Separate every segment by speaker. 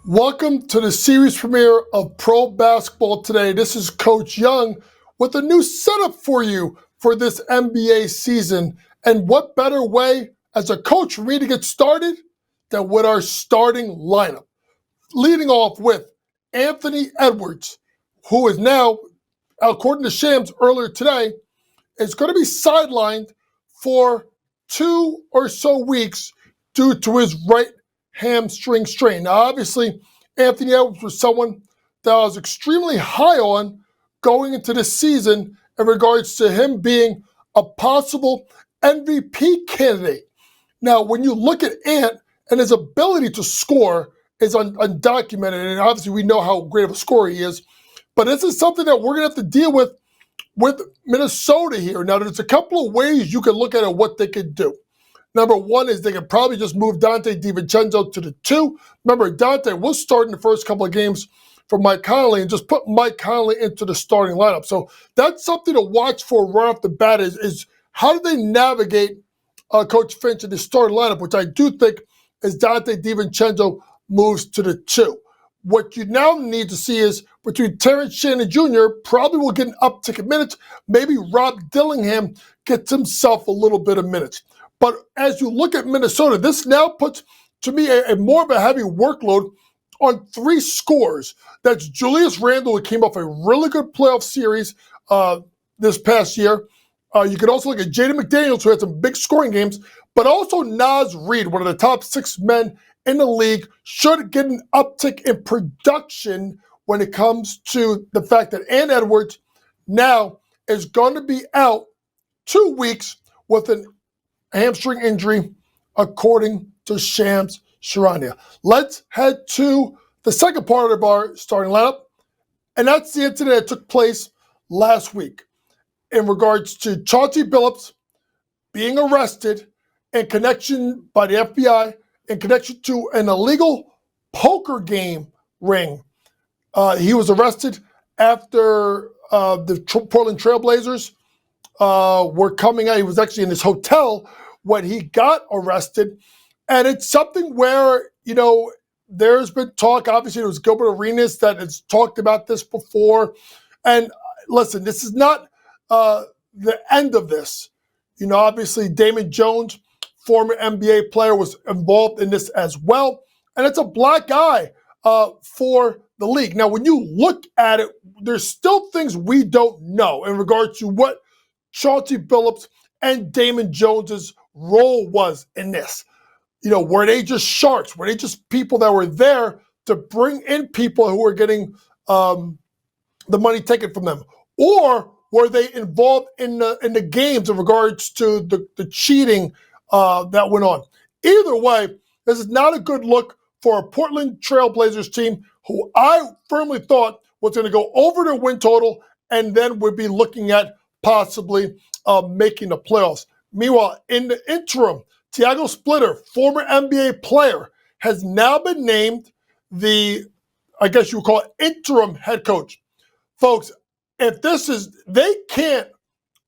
Speaker 1: Welcome to the series premiere of Pro Basketball Today. This is Coach Young with a new setup for you for this NBA season. And what better way as a coach for me to get started than with our starting lineup. Leading off with Anthony Edwards, who is now, according to Shams earlier today, is going to be sidelined for 2 or so weeks due to his right hamstring strain. Now, obviously, Anthony Edwards was someone that I was extremely high on going into the season in regards to him being a possible MVP candidate. Now, when you look at Ant and his ability to score is undocumented, and obviously we know how great of a scorer he is, but this is something that we're going to have to deal with Minnesota here. Now, there's a couple of ways you can look at it, what they could do. Number one is they could probably just move Dante DiVincenzo to the 2. Remember, Dante was starting the first couple of games for Mike Conley and just put Mike Conley into the starting lineup. So that's something to watch for right off the bat is how do they navigate Coach Finch in the starting lineup, which I do think is Dante DiVincenzo moves to the 2. What you now need to see is between Terrence Shannon Jr. probably will get an uptick in minutes. Maybe Rob Dillingham gets himself a little bit of minutes. But as you look at Minnesota, this now puts, to me, a more of a heavy workload on 3 scores. That's Julius Randle, who came off a really good playoff series this past year. You could also look at Jaden McDaniels, who had some big scoring games, but also Naz Reid, one of the top 6 men in the league, should get an uptick in production when it comes to the fact that Ant Edwards now is going to be out 2 weeks with a hamstring injury, according to Shams Charania. Let's head to the second part of our starting lineup, and that's the incident that took place last week in regards to Chauncey Billups being arrested in connection by the FBI in connection to an illegal poker game ring. He was arrested after the Portland Trailblazers were coming out. He was actually in his hotel when he got arrested. And it's something where, there's been talk. Obviously, there was Gilbert Arenas that has talked about this before. And listen, this is not the end of this. Obviously, Damon Jones, former NBA player, was involved in this as well. And it's a black eye for the league. Now, when you look at it, there's still things we don't know in regards to what Chauncey Billups and Damon Jones's role was in this. Were they just sharks? Were they just people that were there to bring in people who were getting the money taken from them? Or were they involved in the games in regards to the cheating that went on? Either way, this is not a good look for a Portland Trailblazers team who I firmly thought was going to go over their win total and then would be looking at possibly making the playoffs. Meanwhile, in the interim, Tiago Splitter, former NBA player, has now been named the, I guess you would call it, interim head coach. Folks, they can't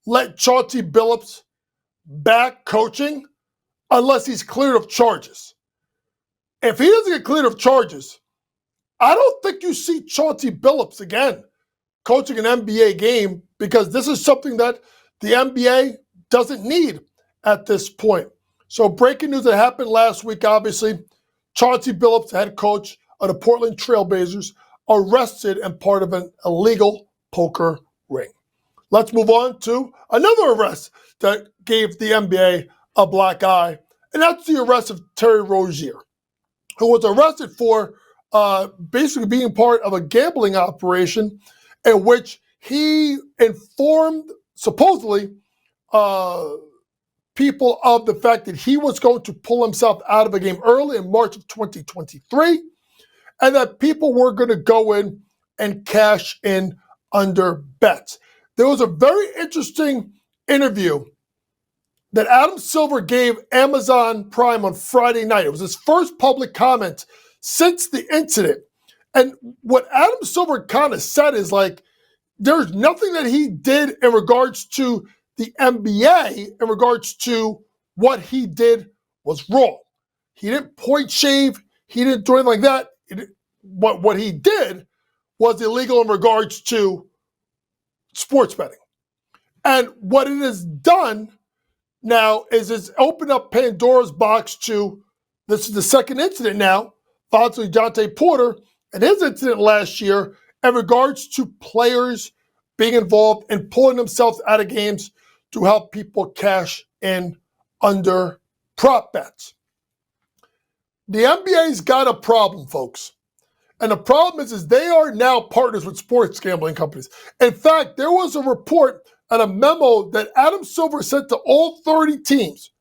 Speaker 1: let Chauncey Billups back coaching unless he's cleared of charges. If he doesn't get cleared of charges, I don't think you see Chauncey Billups again coaching an NBA game, because this is something that the NBA doesn't need at this point. So breaking news that happened last week, obviously, Chauncey Billups, head coach of the Portland Trailblazers, arrested and part of an illegal poker ring. Let's move on to another arrest that gave the NBA a black eye, and that's the arrest of Terry Rozier, who was arrested for basically being part of a gambling operation in which he informed, supposedly, people of the fact that he was going to pull himself out of a game early in March of 2023, and that people were going to go in and cash in under bets. There was a very interesting interview that Adam Silver gave Amazon Prime on Friday night. It was his first public comment since the incident. And what Adam Silver kind of said is there's nothing that he did in regards to the NBA, in regards to what he did was wrong. He didn't point shave. He didn't do anything like that. what he did was illegal in regards to sports betting. And what it has done now is it's opened up Pandora's box to, this is the second incident now, following Jonte Porter and his incident last year in regards to players being involved in pulling themselves out of games to help people cash in under prop bets. The NBA's got a problem, folks. And the problem is they are now partners with sports gambling companies. In fact, there was a report and a memo that Adam Silver sent to all 30 teams.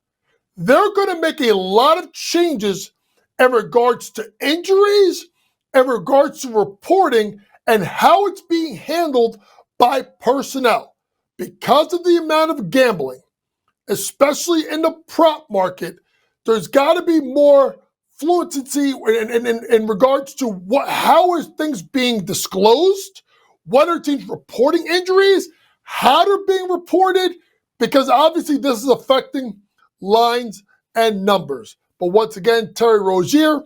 Speaker 1: They're going to make a lot of changes in regards to injuries, in regards to reporting, and how it's being handled by personnel. Because of the amount of gambling, especially in the prop market, there's got to be more fluency in regards to how are things being disclosed, what are teams reporting injuries, how they're being reported, because obviously this is affecting lines and numbers. But once again, Terry Rozier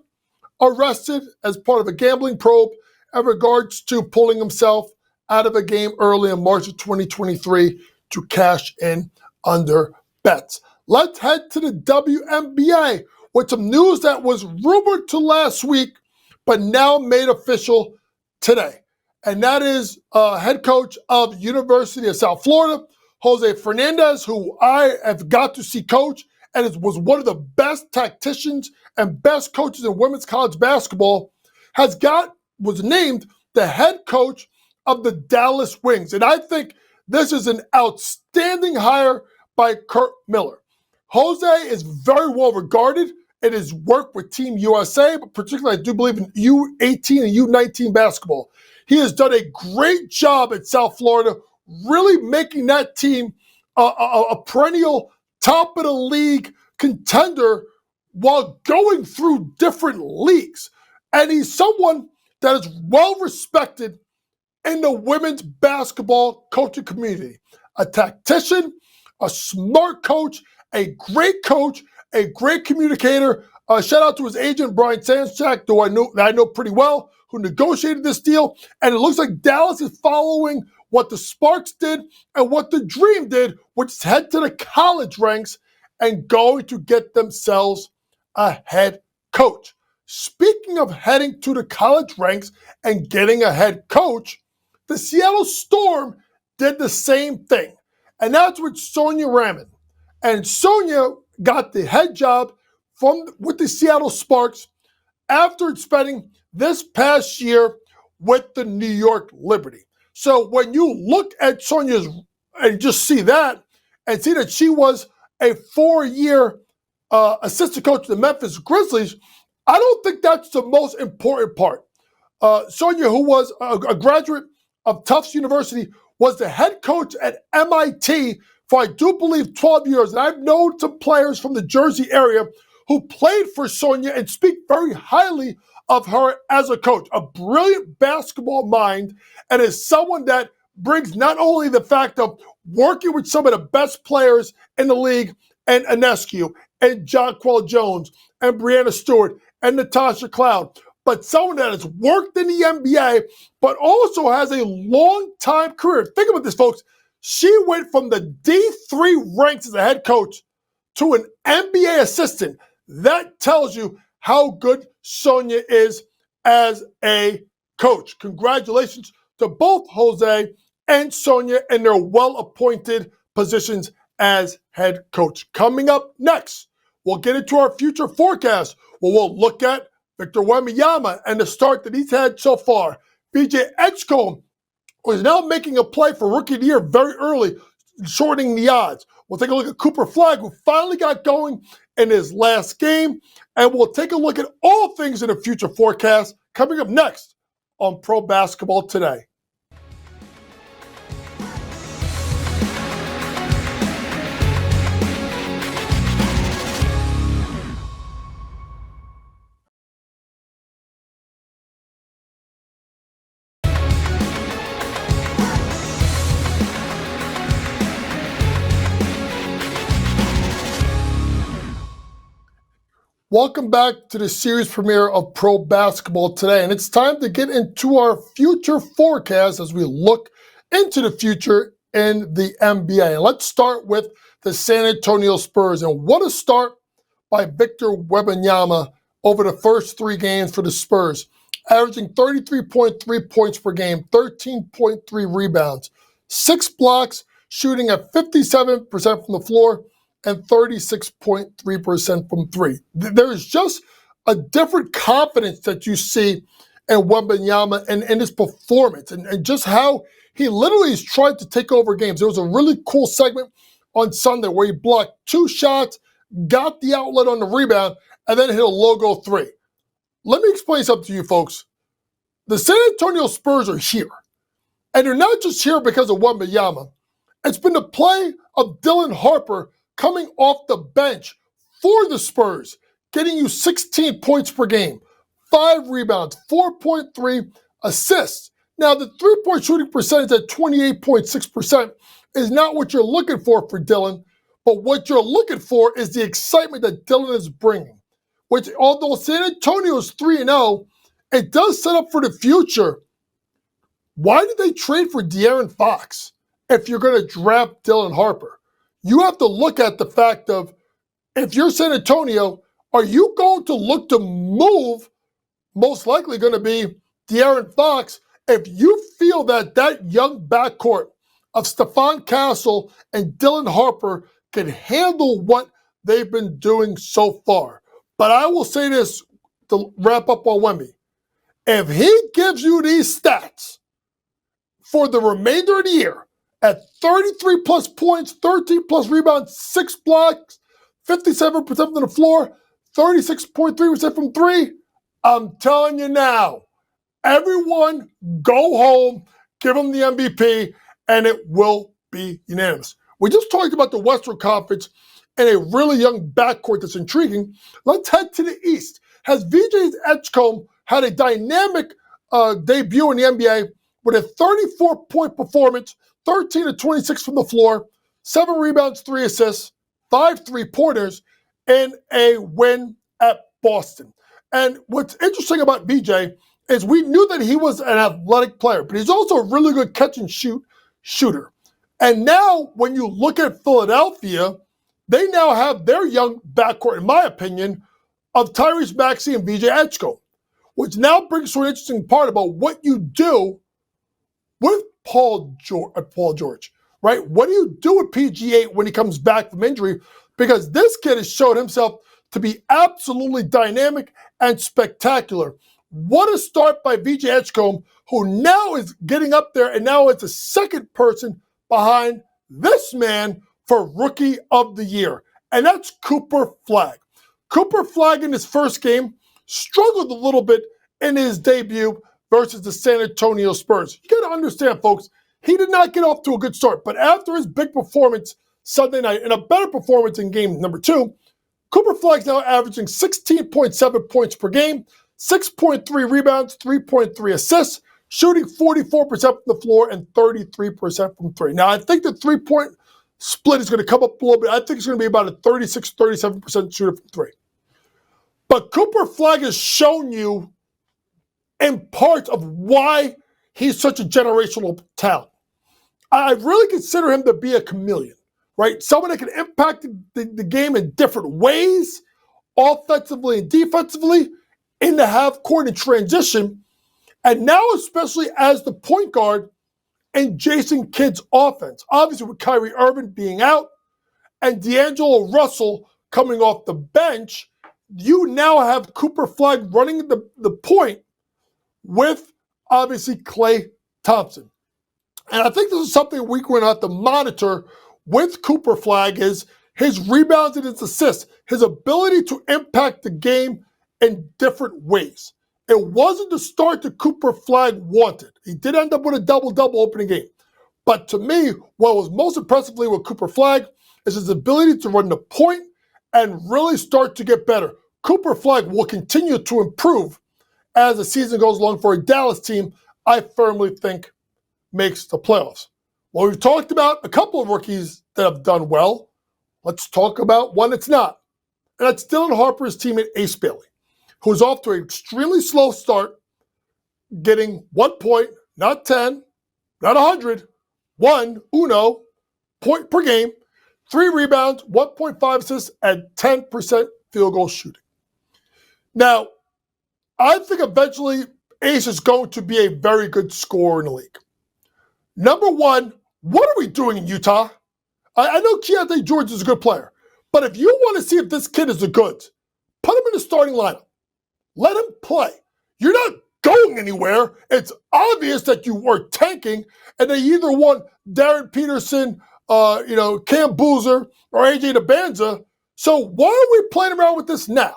Speaker 1: arrested as part of a gambling probe in regards to pulling himself out of a game early in March of 2023 to cash in under bets. Let's head to the WNBA with some news that was rumored to last week, but now made official today. And that is head coach of University of South Florida, Jose Fernandez, who I have got to see coach and was one of the best tacticians and best coaches in women's college basketball, was named the head coach of the Dallas Wings. And I think this is an outstanding hire by Kurt Miller. Jose is very well regarded in his work with Team USA, but particularly I do believe in U18 and U19 basketball. He has done a great job at South Florida, really making that team a perennial top of the league contender while going through different leagues. And he's someone that is well respected in the women's basketball coaching community. A tactician, a smart coach, a great communicator. Shout out to his agent, Brian Sanchak, who I know pretty well, who negotiated this deal. And it looks like Dallas is following what the Sparks did and what the Dream did, which is head to the college ranks and going to get themselves a head coach. Speaking of heading to the college ranks and getting a head coach, the Seattle Storm did the same thing. And that's with Sonia Raman. And Sonia got the head job with the Seattle Sparks after spending this past year with the New York Liberty. So when you look at Sonia's and just see that and see that she was a 4-year assistant coach of the Memphis Grizzlies, I don't think that's the most important part. Sonia, who was a graduate of Tufts University, was the head coach at MIT for, I do believe, 12 years. And I've known some players from the Jersey area who played for Sonia and speak very highly of her as a coach. A brilliant basketball mind, and is someone that brings not only the fact of working with some of the best players in the league, and Ionescu, and Jonquel Jones, and Brianna Stewart, and Natasha Cloud, but someone that has worked in the NBA, but also has a long-time career. Think about this, folks. She went from the D3 ranks as a head coach to an NBA assistant. That tells you how good Sonia is as a coach. Congratulations to both Jose and Sonia in their well-appointed positions as head coach. Coming up next, we'll get into our future forecast, where we'll look at Victor Wembanyama and the start that he's had so far. BJ Edgecombe, who is now making a play for Rookie of the Year very early, shortening the odds. We'll take a look at Cooper Flagg, who finally got going in his last game. And we'll take a look at all things in the future forecast coming up next on Pro Basketball Today. Welcome back to the series premiere of Pro Basketball Today, and it's time to get into our future forecast as we look into the future in the NBA. Let's start with the San Antonio Spurs, and what a start by Victor Wembanyama over the first 3 games for the Spurs, averaging 33.3 points per game, 13.3 rebounds, 6 blocks, shooting at 57% from the floor, and 36.3% from 3. There is just a different confidence that you see in Wembanyama and his performance and just how he literally has tried to take over games. There was a really cool segment on Sunday where he blocked 2 shots, got the outlet on the rebound, and then hit a logo 3. Let me explain something to you folks. The San Antonio Spurs are here, and they're not just here because of Wembanyama. It's been the play of Dylan Harper coming off the bench for the Spurs, getting you 16 points per game, 5 rebounds, 4.3 assists. Now, the three-point shooting percentage at 28.6% is not what you're looking for Dylan, but what you're looking for is the excitement that Dylan is bringing, which, although San Antonio is 3-0, it does set up for the future. Why did they trade for De'Aaron Fox if you're going to draft Dylan Harper? You have to look at the fact of, if you're San Antonio, are you going to look to move, most likely going to be De'Aaron Fox, if you feel that that young backcourt of Stephon Castle and Dylan Harper can handle what they've been doing so far? But I will say this to wrap up on Wemby. If he gives you these stats for the remainder of the year, at 33 plus points, 13 plus rebounds, 6 blocks, 57% from the floor, 36.3% from 3, I'm telling you now, everyone go home, give him the MVP, and it will be unanimous. We just talked about the Western Conference and a really young backcourt that's intriguing. Let's head to the East. Has VJ's Edgecombe had a dynamic debut in the NBA with a 34-point performance, 13 to 26 from the floor, 7 rebounds, 3 assists, 5 3-pointers, and a win at Boston. And what's interesting about BJ is we knew that he was an athletic player, but he's also a really good catch-and-shoot shooter. And now, when you look at Philadelphia, they now have their young backcourt, in my opinion, of Tyrese Maxey and VJ Edgecombe, which now brings to an interesting part about what you do with Paul George, right? What do you do with PG8 when he comes back from injury? Because this kid has shown himself to be absolutely dynamic and spectacular. What a start by VJ Edgecombe, who now is getting up there and now is the second person behind this man for Rookie of the Year, and that's Cooper Flagg. Cooper Flagg in his first game struggled a little bit in his debut versus the San Antonio Spurs. You got to understand, folks, he did not get off to a good start. But after his big performance Sunday night and a better performance in game number 2, Cooper Flagg's now averaging 16.7 points per game, 6.3 rebounds, 3.3 assists, shooting 44% from the floor and 33% from 3. Now, I think the 3-point split is going to come up a little bit. I think it's going to be about a 36-37% shooter from 3. But Cooper Flagg has shown you in part of why he's such a generational talent. I really consider him to be a chameleon, right? Someone that can impact the game in different ways, offensively and defensively, in the half-court and transition, and now especially as the point guard in Jason Kidd's offense. Obviously with Kyrie Irving being out and D'Angelo Russell coming off the bench, you now have Cooper Flagg running the point with, obviously, Klay Thompson. And I think this is something we're going to have to monitor with Cooper Flagg, is his rebounds and his assists, his ability to impact the game in different ways. It wasn't the start that Cooper Flagg wanted. He did end up with a double-double opening game. But to me, what was most impressively with Cooper Flagg is his ability to run the point and really start to get better. Cooper Flagg will continue to improve as the season goes along for a Dallas team I firmly think makes the playoffs. Well, we've talked about a couple of rookies that have done well. Let's talk about one that's not. And that's Dylan Harper's teammate Ace Bailey, who's off to an extremely slow start, getting 1 point, not 10, not 100, point per game, 3 rebounds, 1.5 assists, and 10% field goal shooting. Now, I think eventually Ace is going to be a very good scorer in the league. Number one, what are we doing in Utah? I know Keontae George is a good player, but if you want to see if this kid is a good, put him in the starting lineup. Let him play. You're not going anywhere. It's obvious that you are tanking, and they either want Darren Peterson, Cam Boozer, or AJ DeBanza. So why are we playing around with this now?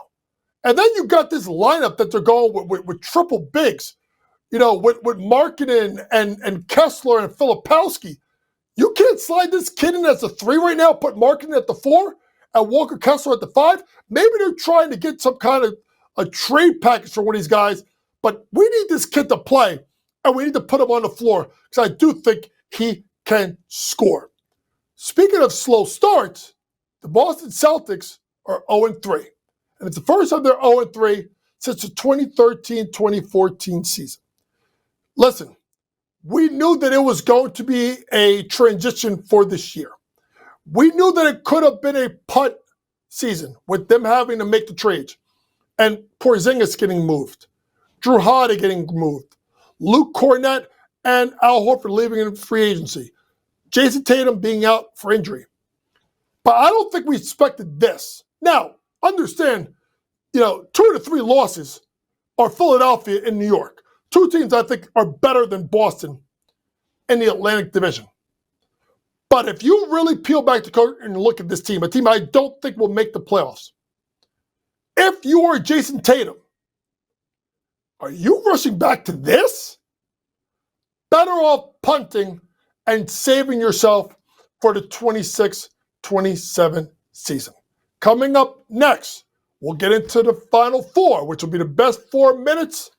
Speaker 1: And then you got this lineup that they're going with triple bigs, with Markkanen and Kessler and Filipowski. You can't slide this kid in as a 3 right now, put Markkanen at the 4 and Walker Kessler at the 5. Maybe they're trying to get some kind of a trade package for one of these guys, but we need this kid to play, and we need to put him on the floor because I do think he can score. Speaking of slow starts, the Boston Celtics are 0-3. And it's the first time they're 0-3 since the 2013-2014 season. Listen, we knew that it was going to be a transition for this year. We knew that it could have been a punt season with them having to make the trades. And Porzingis getting moved. Drew Holiday getting moved. Luke Cornett and Al Horford leaving in free agency. Jason Tatum being out for injury. But I don't think we expected this. Now, understand, 2 to 3 losses are Philadelphia and New York. 2 teams I think are better than Boston in the Atlantic Division. But if you really peel back the curtain and look at this team, a team I don't think will make the playoffs, if you are Jason Tatum, are you rushing back to this? Better off punting and saving yourself for the 26-27 season. Coming up next, we'll get into the Final Four, which will be the best 4 minutes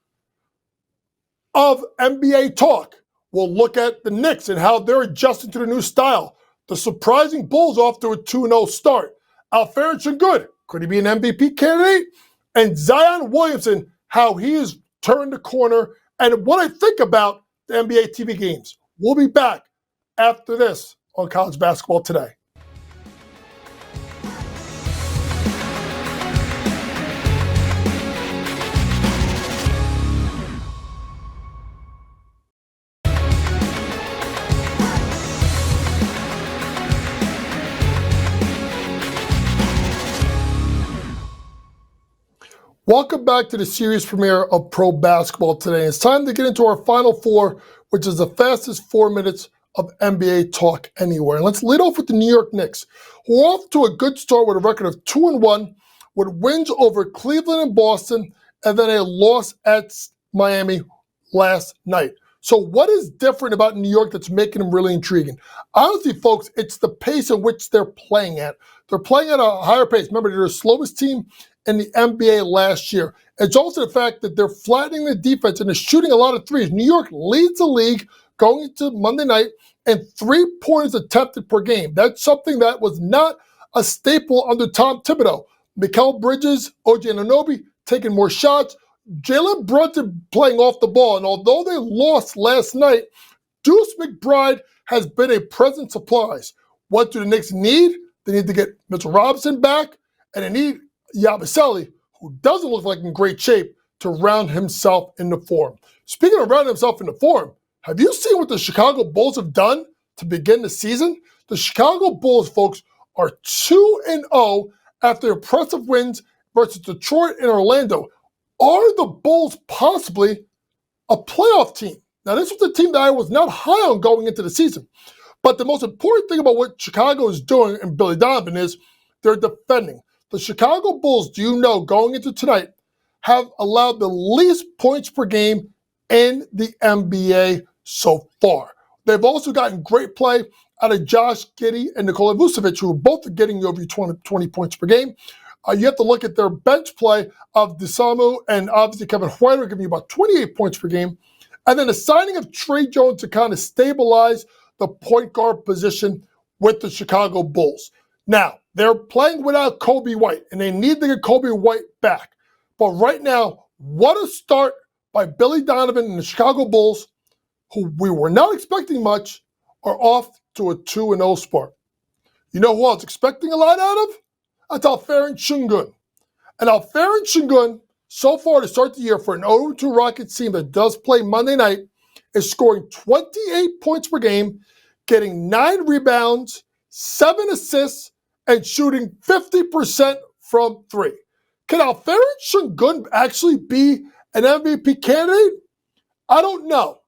Speaker 1: of NBA talk. We'll look at the Knicks and how they're adjusting to the new style. The surprising Bulls off to a 2-0 start. Alperen Şengün, could he be an MVP candidate? And Zion Williamson, how he has turned the corner, and what I think about the NBA TV games. We'll be back after this on College Basketball Today. Welcome back to the series premiere of Pro Basketball Today. It's time to get into our Final Four, which is the fastest 4 minutes of NBA talk anywhere. And let's lead off with the New York Knicks, who are off to a good start with a record of 2-1, with wins over Cleveland and Boston, and then a loss at Miami last night. So what is different about New York that's making them really intriguing? Honestly, folks, it's the pace at which they're playing at. They're playing at a higher pace. Remember, they're the slowest team in the NBA last year. It's also the fact that they're flattening the defense and they're shooting a lot of threes. New York leads the league going into Monday night and 3 points attempted per game. That's something that was not a staple under Tom Thibodeau. Mikal Bridges, OG Anunoby taking more shots. Jalen Brunson playing off the ball. And although they lost last night, Deuce McBride has been a present surprise. What do the Knicks need? They need to get Mitchell Robinson back, and they need Yabusele, who doesn't look like in great shape, to round himself into form. Speaking of rounding himself into form, have you seen what the Chicago Bulls have done to begin the season? The Chicago Bulls, folks, are 2-0 after impressive wins versus Detroit and Orlando. Are the Bulls possibly a playoff team? Now, this was a team that I was not high on going into the season. But the most important thing about what Chicago is doing and Billy Donovan is they're defending. The Chicago Bulls, do you know, going into tonight, have allowed the least points per game in the NBA so far. They've also gotten great play out of Josh Giddey and Nikola Vucevic, who are both getting over 20 points per game. You have to look at their bench play of DeSamu and obviously Kevin Huerter giving you about 28 points per game. And then the signing of Trey Jones to kind of stabilize the point guard position with the Chicago Bulls. Now, They're playing without Kobe White, and they need to get Kobe White back. But right now, what a start by Billy Donovan and the Chicago Bulls, who we were not expecting much, are off to a 2-0 start. You know who I was expecting a lot out of? That's Alperen Şengün. And Alperen Şengün, so far to start the year for an 0-2 Rockets team that does play Monday night, is scoring 28 points per game, getting 9 rebounds, 7 assists, and shooting 50% from 3. Can Alperen Şengün actually be an MVP candidate? I don't know.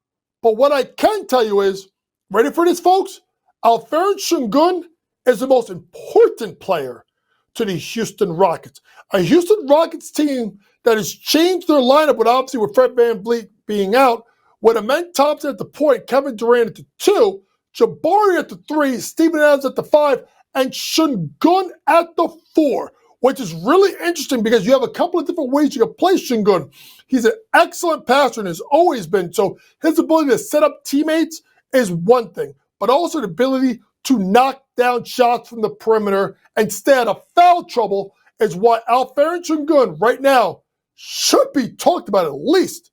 Speaker 1: But what I can tell you is, ready for this, folks? Alperen Şengün is the most important player to the Houston Rockets. A Houston Rockets team that has changed their lineup, with obviously with Fred VanVleet being out, with Amen Thompson at the point, Kevin Durant at the 2, Jabari at the 3, Steven Adams at the 5, and Şengün at the 4, which is really interesting because you have a couple of different ways you can play Şengün. He's an excellent passer and has always been, so his ability to set up teammates is one thing, but also the ability to knock down shots from the perimeter and stay out of foul trouble is why Alperen Şengün right now should be talked about at least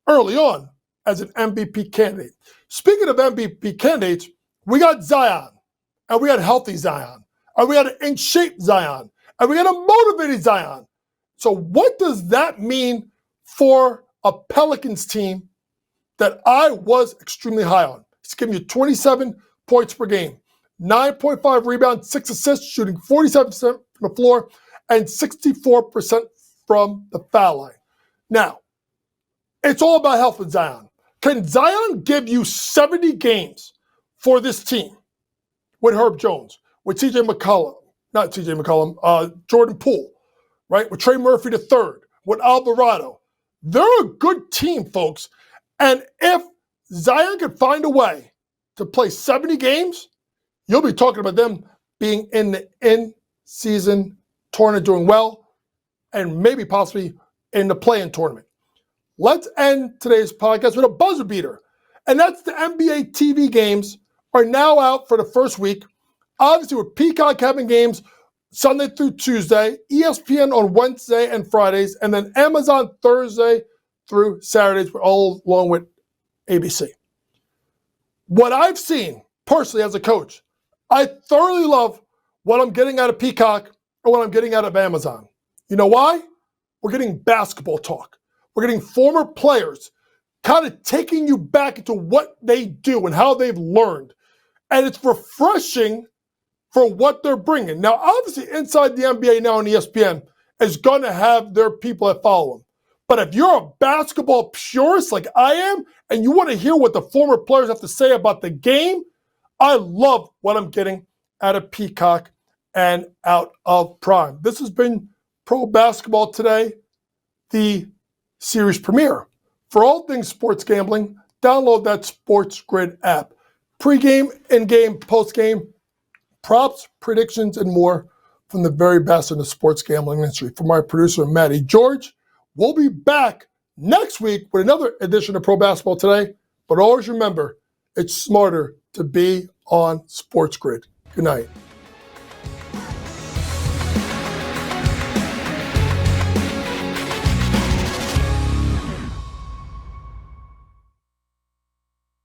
Speaker 1: early on as an MVP candidate. Speaking of MVP candidates, we got Zion, and we got healthy Zion, and we got an in-shape Zion, and we got a motivated Zion. So what does that mean for a Pelicans team that I was extremely high on? It's giving you 27 points per game, 9.5 rebounds, 6 assists, shooting 47% from the floor, and 64% from the foul line. Now, it's all about health with Zion. Can Zion give you 70 games for this team with Herb Jones, with Jordan Poole, right? With Trey Murphy III, with Alvarado? They're a good team, folks. And if Zion can find a way to play 70 games, you'll be talking about them being in the in-season tournament doing well, and maybe possibly in the play-in tournament. Let's end today's podcast with a buzzer beater. And that's the NBA TV games are now out for the first week. Obviously, with Peacock having games Sunday through Tuesday, ESPN on Wednesday and Fridays, and then Amazon Thursday through Saturdays, all along with ABC. What I've seen personally as a coach, I thoroughly love what I'm getting out of Peacock and what I'm getting out of Amazon. You know why? We're getting basketball talk. We're getting former players kind of taking you back into what they do and how they've learned. And it's refreshing for what they're bringing. Now, obviously, inside the NBA now on ESPN is going to have their people that follow them. But if you're a basketball purist like I am, and you want to hear what the former players have to say about the game, I love what I'm getting out of Peacock and out of Prime. This has been Pro Basketball Today, the series premiere. For all things sports gambling, download that Sports Grid app. Pre-game, in-game, post-game, props, predictions, and more from the very best in the sports gambling industry. For my producer, Matty George, we'll be back next week with another edition of Pro Basketball Today. But always remember, it's smarter to be on Sports Grid. Good night.